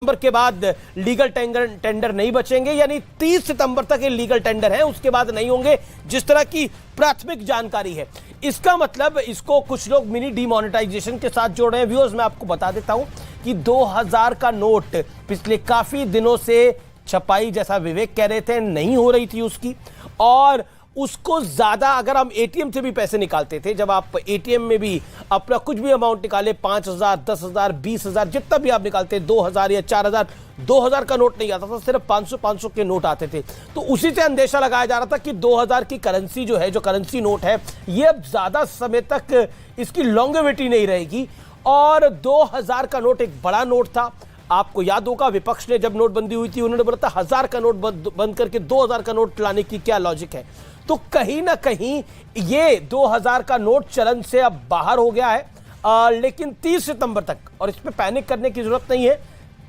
सितंबर के बाद legal tender नहीं बचेंगे, यानी 30 सितंबर तक ये लीगल टेंडर है, उसके बाद नहीं होंगे, जिस तरह की प्राथमिक जानकारी है। इसका मतलब इसको कुछ लोग मिनी डिमोनेटाइजेशन के साथ जोड़ रहे हैं। व्यूअर्स, मैं आपको बता देता हूं कि 2000 का नोट पिछले काफी दिनों से छपाई, जैसा विवेक कह रहे थे, नहीं हो रही थी उसकी, और उसको ज्यादा अगर हम एटीएम से भी पैसे निकालते थे, जब आप एटीएम में भी अपना कुछ भी अमाउंट निकाले, 5000, 10,000, 20,000, जितना भी आप निकालते, 2000 या 4000, 2000 का नोट नहीं आता था, सिर्फ 500 के नोट आते थे। तो उसी से अंदेशा लगाया जा रहा था कि 2000 की करेंसी जो है, जो करेंसी नोट है, ये अब ज्यादा समय तक इसकी लॉन्गेविटी नहीं रहेगी। और 2000 का नोट एक बड़ा नोट था। आपको याद होगा, विपक्ष ने जब नोटबंदी हुई थी, उन्होंने बोला था 1000 का नोट बंद करके 2000 का नोट लाने की क्या लॉजिक है। तो कहीं ना कहीं ये 2000 का नोट चलन से अब बाहर हो गया है। लेकिन 30 सितंबर तक, और इसमें पैनिक करने की जरूरत नहीं है,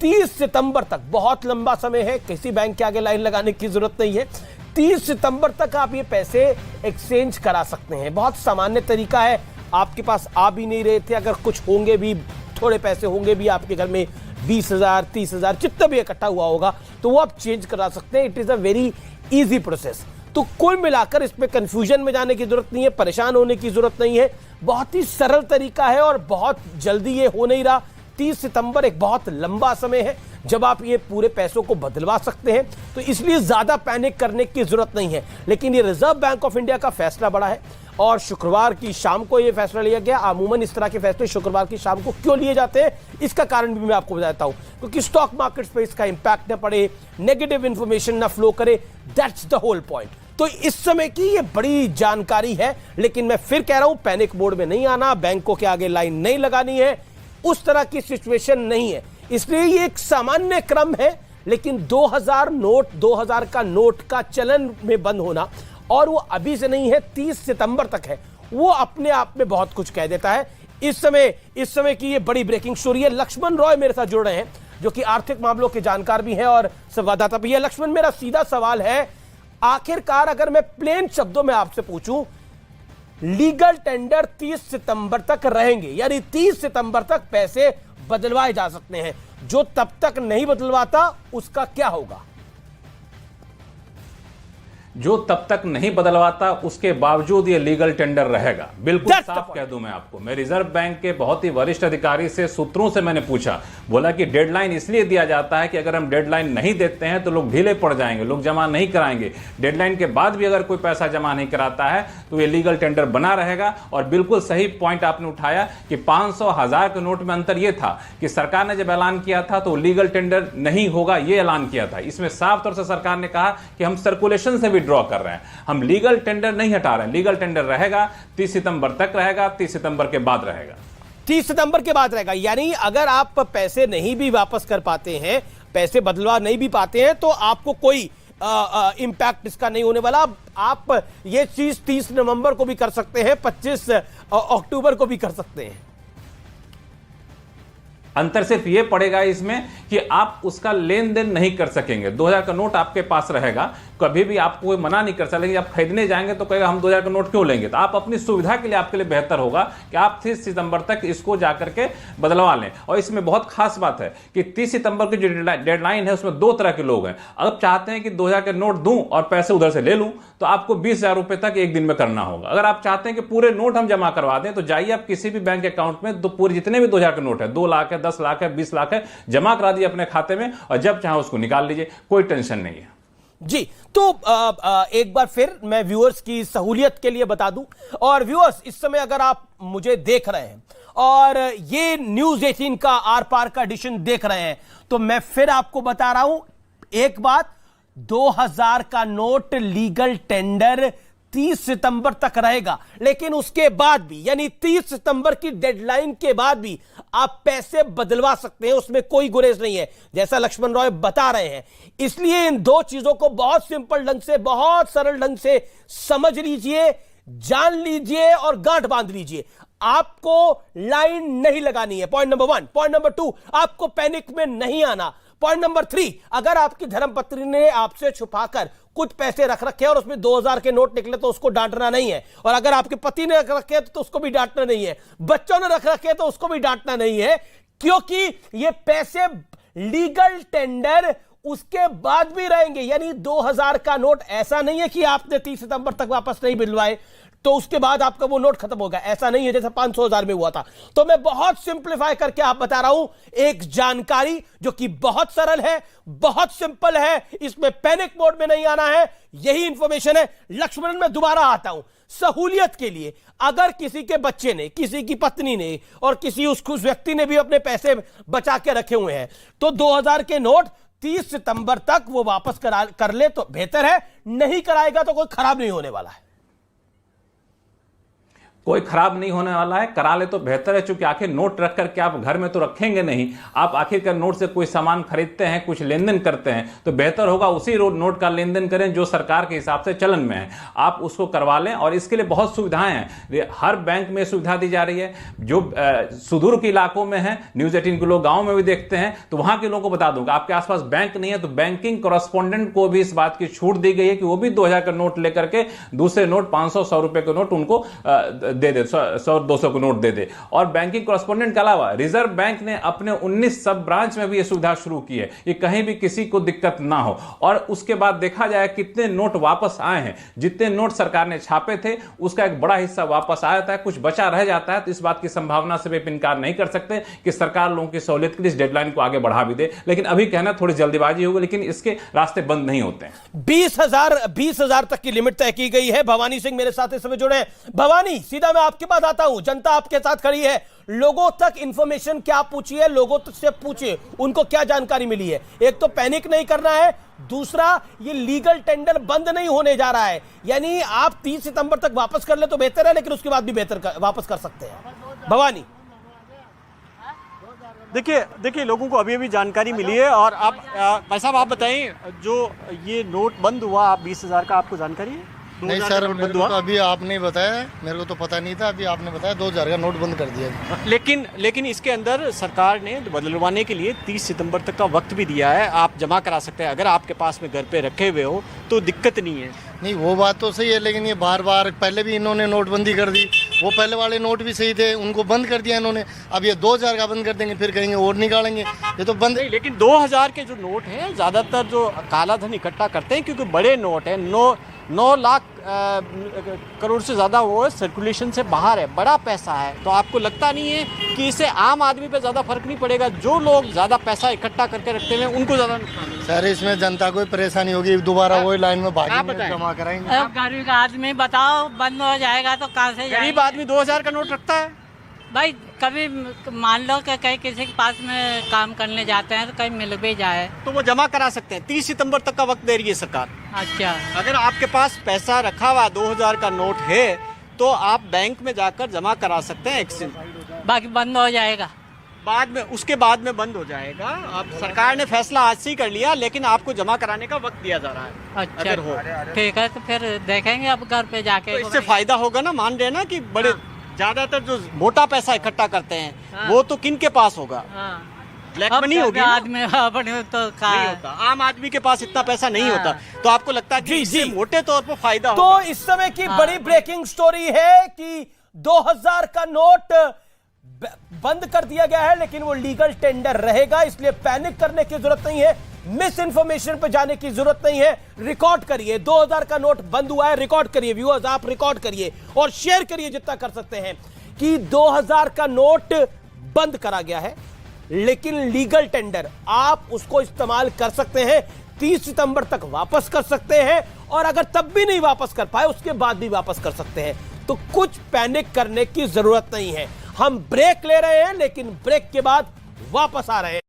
30 सितंबर तक बहुत लंबा समय है, किसी बैंक के आगे लाइन लगाने की जरूरत नहीं है। 30 सितंबर तक आप ये पैसे एक्सचेंज करा सकते हैं। बहुत सामान्य तरीका है, आपके पास आ भी नहीं रहे थे, अगर कुछ होंगे भी, थोड़े पैसे होंगे भी आपके घर में, 20,000, 30,000, जितना भी इकट्ठा हुआ होगा, तो वो आप चेंज करा सकते हैं। It is a very easy process. तो कुल मिलाकर इसमें कंफ्यूजन में जाने की जरूरत नहीं है, परेशान होने की जरूरत नहीं है। बहुत ही सरल तरीका है और बहुत जल्दी ये हो नहीं रहा। 30 सितंबर एक बहुत लंबा समय है जब आप ये पूरे पैसों को बदलवा सकते हैं, तो इसलिए ज्यादा पैनिक करने की जरूरत नहीं है। लेकिन ये रिजर्व बैंक ऑफ इंडिया का फैसला बड़ा है और शुक्रवार की शाम को ये फैसला लिया गया। अमूमन इस तरह के फैसले शुक्रवार की शाम को क्यों लिए जाते हैं, इसका कारण भी मैं आपको बताता हूं, क्योंकि स्टॉक मार्केट्स पे इसका इंपैक्ट न पड़े, नेगेटिव इंफॉर्मेशन ना फ्लो करे। That's the whole point. तो इस समय की ये बड़ी जानकारी है, लेकिन मैं फिर कह रहा हूं, पैनिक मोड में नहीं आना, बैंकों के आगे लाइन नहीं लगानी है, उस तरह की सिचुएशन नहीं है। इसलिए ये एक सामान्य क्रम है। लेकिन 2000 का नोट का चलन में बंद होना, और वो अभी से नहीं है, 30 सितंबर तक है, वो अपने आप में बहुत कुछ कह देता है। इस समय की ये बड़ी ब्रेकिंग स्टोरी है। लक्ष्मण रॉय मेरे साथ जुड़ रहे हैं, जो कि आर्थिक मामलों के जानकार भी हैं और संवाददाता भी है। लक्ष्मण, मेरा सीधा सवाल है, आखिरकार अगर मैं प्लेन शब्दों में आपसे पूछूं, लीगल टेंडर 30 सितंबर तक रहेंगे, यानी 30 सितंबर तक पैसे बदलवाए जा सकते हैं, जो तब तक नहीं बदलवाता उसका क्या होगा? जो तब तक नहीं बदलवाता उसके बावजूद ये लीगल टेंडर रहेगा। बिल्कुल साफ कह दूं मैं आपको, मैं रिजर्व बैंक के बहुत ही वरिष्ठ अधिकारी से, सूत्रों से मैंने पूछा, बोला कि डेडलाइन इसलिए दिया जाता है कि अगर हम डेडलाइन नहीं देते हैं तो लोग ढीले पड़ जाएंगे, लोग जमा नहीं कराएंगे। डेडलाइन के बाद भी अगर कोई पैसा जमा नहीं कराता है तो ये लीगल टेंडर बना रहेगा। और बिल्कुल सही पॉइंट आपने उठाया कि 500, 1000 के नोट में अंतर यह था कि सरकार ने जब ऐलान किया था तो लीगल टेंडर नहीं होगा, यह ऐलान किया था। इसमें साफ तौर से सरकार ने कहा कि हम सर्कुलेशन से ड्रॉ कर रहे हैं, हम लीगल टेंडर नहीं हटा रहे हैं। लीगल टेंडर रहेगा, 30 सितंबर तक रहेगा, 30 सितंबर के बाद रहेगा। 30 सितंबर के बाद रहेगा, यानी अगर आप पैसे नहीं भी वापस कर पाते हैं, पैसे बदलवा नहीं भी पाते हैं, तो आपको कोई इंपैक्ट इसका नहीं होने वाला। आप ये चीज 30 नवंबर को भी कर सकते हैं, 25 अक्टूबर को भी कर सकते हैं। अंतर सिर्फ ये पड़ेगा इसमें कि आप उसका लेन देन नहीं कर सकेंगे। 2000 का नोट आपके पास रहेगा, कभी भी आपको कोई मना नहीं कर सकेंगे। आप खरीदने जाएंगे तो कहेगा हम 2000 का नोट क्यों लेंगे, तो आप अपनी सुविधा के लिए, आपके लिए बेहतर होगा कि आप 30 सितंबर तक इसको जाकर के बदलवा लें। और इसमें बहुत खास बात है कि 30 सितंबर की जो डेडलाइन है उसमें दो तरह के लोग हैं। अगर चाहते हैं कि 2000 के नोट दूं और पैसे उधर से ले लूं, तो आपको 20,000 रुपए तक एक दिन में करना होगा। अगर आप चाहते हैं कि पूरे नोट हम जमा करवा दें, तो जाइए आप किसी भी बैंक अकाउंट में, तो पूरे जितने भी 2000 के नोट है, 2 लाख है, 10 लाख है, 20 लाख है, जमा करा दिए अपने खाते में, और जब चाहे उसको निकाल लीजिए, कोई टेंशन नहीं है जी। तो एक बार फिर मैं व्यूअर्स की सहूलियत के लिए बता दूं, और व्यूअर्स, इस समय अगर आप मुझे देख रहे हैं और ये न्यूज 18 का आर पार का एडिशन देख रहे हैं, तो मैं फिर आपको बता रहा हूं एक बात, 2000 का नोट लीगल टेंडर 30 सितंबर तक रहेगा। लेकिन उसके बाद भी, यानी 30 सितंबर की डेडलाइन के बाद भी आप पैसे बदलवा सकते हैं, उसमें कोई गुरेज नहीं है, जैसा लक्ष्मण रॉय बता रहे हैं। इसलिए इन दो चीजों को बहुत सिंपल ढंग से, बहुत सरल ढंग से समझ लीजिए, जान लीजिए और गांठ बांध लीजिए। आपको लाइन नहीं लगानी है, पॉइंट नंबर 1। पॉइंट नंबर 2, आपको पैनिक में नहीं आना। पॉइंट नंबर 3, अगर आपकी धर्मपत्नी ने आपसे छुपाकर कुछ पैसे रख रखे हैं और उसमें 2000 के नोट निकले, तो उसको डांटना नहीं है। और अगर आपके पति ने रख रखे हैं तो उसको भी डांटना नहीं है। बच्चों ने रख रखे हैं तो उसको भी डांटना नहीं है, क्योंकि ये पैसे लीगल टेंडर उसके बाद भी रहेंगे। यानी 2000 का नोट ऐसा नहीं है कि आपने 30 सितंबर तक वापस नहीं दिलवाए तो उसके बाद आपका वो नोट खत्म होगा, ऐसा नहीं है जैसे 500,000 में हुआ था। तो मैं बहुत सिंप्लीफाई करके आप बता रहा हूं एक जानकारी जो कि बहुत सरल है, बहुत सिंपल है, इसमें पैनिक मोड में नहीं आना है, यही इंफॉर्मेशन है। लक्ष्मणन मैं दोबारा आता हूं सहूलियत के लिए, अगर किसी के बच्चे ने, किसी की पत्नी ने और किसी उस व्यक्ति ने भी अपने पैसे बचा के रखे हुए हैं तो 2000 के नोट 30 सितंबर तक वो वापस कर ले तो बेहतर है, नहीं कराएगा तो कोई खराब नहीं होने वाला है। कोई खराब नहीं होने वाला है, करा ले तो बेहतर है, क्योंकि आखिर नोट रख करके आप घर में तो रखेंगे नहीं, आप आखिरकार नोट से कोई सामान खरीदते हैं, कुछ लेन देन करते हैं, तो बेहतर होगा उसी नोट का लेन देन करें जो सरकार के हिसाब से चलन में है, आप उसको करवा लें। और इसके लिए बहुत सुविधाएं हैं, हर बैंक में सुविधा दी जा रही है। जो सुदूर के इलाकों में है, न्यूज 18 के लोग गाँव में भी देखते हैं, तो वहां के लोगों को बता दूंगा आपके आसपास बैंक नहीं है तो बैंकिंग कॉरेस्पॉन्डेंट को भी इस बात की छूट दी गई है कि वो भी 2000 का नोट लेकर के दूसरे नोट 500-100 रुपए के नोट उनको दे दे, 100-200 को नोट दे दे। और बैंकिंग कॉरेस्पॉन्डेंट के अलावा रिजर्व बैंक ने अपने 19 सब ब्रांच में भी यह सुविधा शुरू की है, ये कहीं भी किसी को दिक्कत ना हो। और उसके बाद देखा जाए कितने नोट वापस आए हैं, जितने नोट सरकार ने छापे थे उसका एक बड़ा हिस्सा वापस आ जाता है, कुछ बचा रह जाता है। तो इस बात की संभावना से भी इनकार नहीं कर सकते कि सरकार लोगों की सहूलियत के लिए इस डेडलाइन को आगे बढ़ा भी दे, लेकिन अभी कहना थोड़ी जल्दीबाजी होगी, लेकिन इसके रास्ते बंद नहीं होते हैं। 20,000 तक की लिमिट तय की गई है। भवानी सिंह मेरे साथ इस समय जुड़े हैं। भवानी, सीधा मैं आपके पास आता हूं, जनता आपके साथ खड़ी है, लोगों तक इंफॉर्मेशन क्या पूछी है, लोगों तक से पूछिए उनको क्या जानकारी मिली है। एक तो पैनिक नहीं करना है, दूसरा ये लीगल टेंडर बंद नहीं होने जा रहा है, यानी आप 30 सितंबर तक वापस कर ले तो बेहतर है, लेकिन उसके बाद भी वापस कर सकते हैं। भवानी, देखिए लोगों को अभी जानकारी मिली है। और आप भाई साहब आप बताएं, जो ये नोट बंद हुआ आप 20,000 का, आपको जानकारी है? नहीं सर, मेरे को तो अभी आपने बताया, मेरे को तो पता नहीं था, अभी आपने बताया 2000 का नोट बंद कर दिया। लेकिन इसके अंदर सरकार ने बदलवाने के लिए 30 सितंबर तक का वक्त भी दिया है, आप जमा करा सकते हैं। अगर आपके पास में घर पे रखे हुए हो तो दिक्कत नहीं है। नहीं, वो बात तो सही है, लेकिन ये बार बार पहले भी इन्होंने नोटबंदी कर दी, वो पहले वाले नोट भी सही थे, उनको बंद कर दिया इन्होंने। अब ये 2000 का बंद कर देंगे, फिर कहेंगे और निकालेंगे, ये तो बंद। लेकिन 2000 के जो नोट हैं ज़्यादातर जो काला धन इकट्ठा करते हैं, क्योंकि बड़े नोट हैं, 9 लाख करोड़ से ज़्यादा वो सर्कुलेशन से बाहर है, बड़ा पैसा है। तो आपको लगता नहीं है कि इससे आम आदमी पे ज़्यादा फर्क नहीं पड़ेगा? जो लोग ज़्यादा पैसा इकट्ठा करके रखते हैं उनको ज़्यादा नुकसान है। सर, इसमें जनता को परेशानी होगी, दोबारा वही लाइन में भागेंगे, जमा कराएंगे। अब गरीब का आदमी बताओ, बंद हो जाएगा तो कहाँ से गरीब आदमी 2000 का नोट रखता है भाई? कभी मान लो कि कहीं किसी के पास में काम करने जाते हैं तो कहीं मिल भी जाए तो वो जमा करा सकते हैं। 30 सितंबर तक का वक्त दे रही है सरकार। अच्छा, अगर आपके पास पैसा रखा हुआ 2000 का नोट है तो आप बैंक में जाकर जमा करा सकते हैं एक्सचेंज, बाकी बंद हो जाएगा बाद में, उसके बाद में बंद हो जाएगा। अब सरकार ने फैसला आज से ही कर लिया, लेकिन आपको जमा कराने का वक्त दिया जा रहा है। अच्छा, अगर हो ठीक है तो फिर देखेंगे अब घर पे जाके। तो इससे फायदा होगा ना, मान रहे ना कि बड़े ज्यादातर जो मोटा पैसा इकट्ठा करते हैं वो तो किन के पास होगा? ब्लैक मनी होगी, आदमी अपने तो नहीं होता, आम आदमी के पास इतना पैसा नहीं होता। तो आपको लगता है कि इससे मोटे तौर पर फायदा तो होगा? इस समय की बड़ी ब्रेकिंग स्टोरी है कि 2000 का नोट बंद कर दिया गया है, लेकिन वो लीगल टेंडर रहेगा, इसलिए पैनिक करने की जरूरत नहीं है, मिस इंफॉर्मेशन पे जाने की जरूरत नहीं है। रिकॉर्ड करिए, 2000 का नोट बंद हुआ है, रिकॉर्ड करिए व्यूअर्स, आप रिकॉर्ड करिए और शेयर करिए जितना कर सकते हैं कि 2000 का नोट बंद करा गया है, लेकिन लीगल टेंडर आप उसको इस्तेमाल कर सकते हैं, 30 सितंबर तक वापस कर सकते हैं, और अगर तब भी नहीं वापस कर पाए उसके बाद भी वापस कर सकते हैं। तो कुछ पैनिक करने की जरूरत नहीं है। हम ब्रेक ले रहे हैं, लेकिन ब्रेक के बाद वापस आ रहे हैं।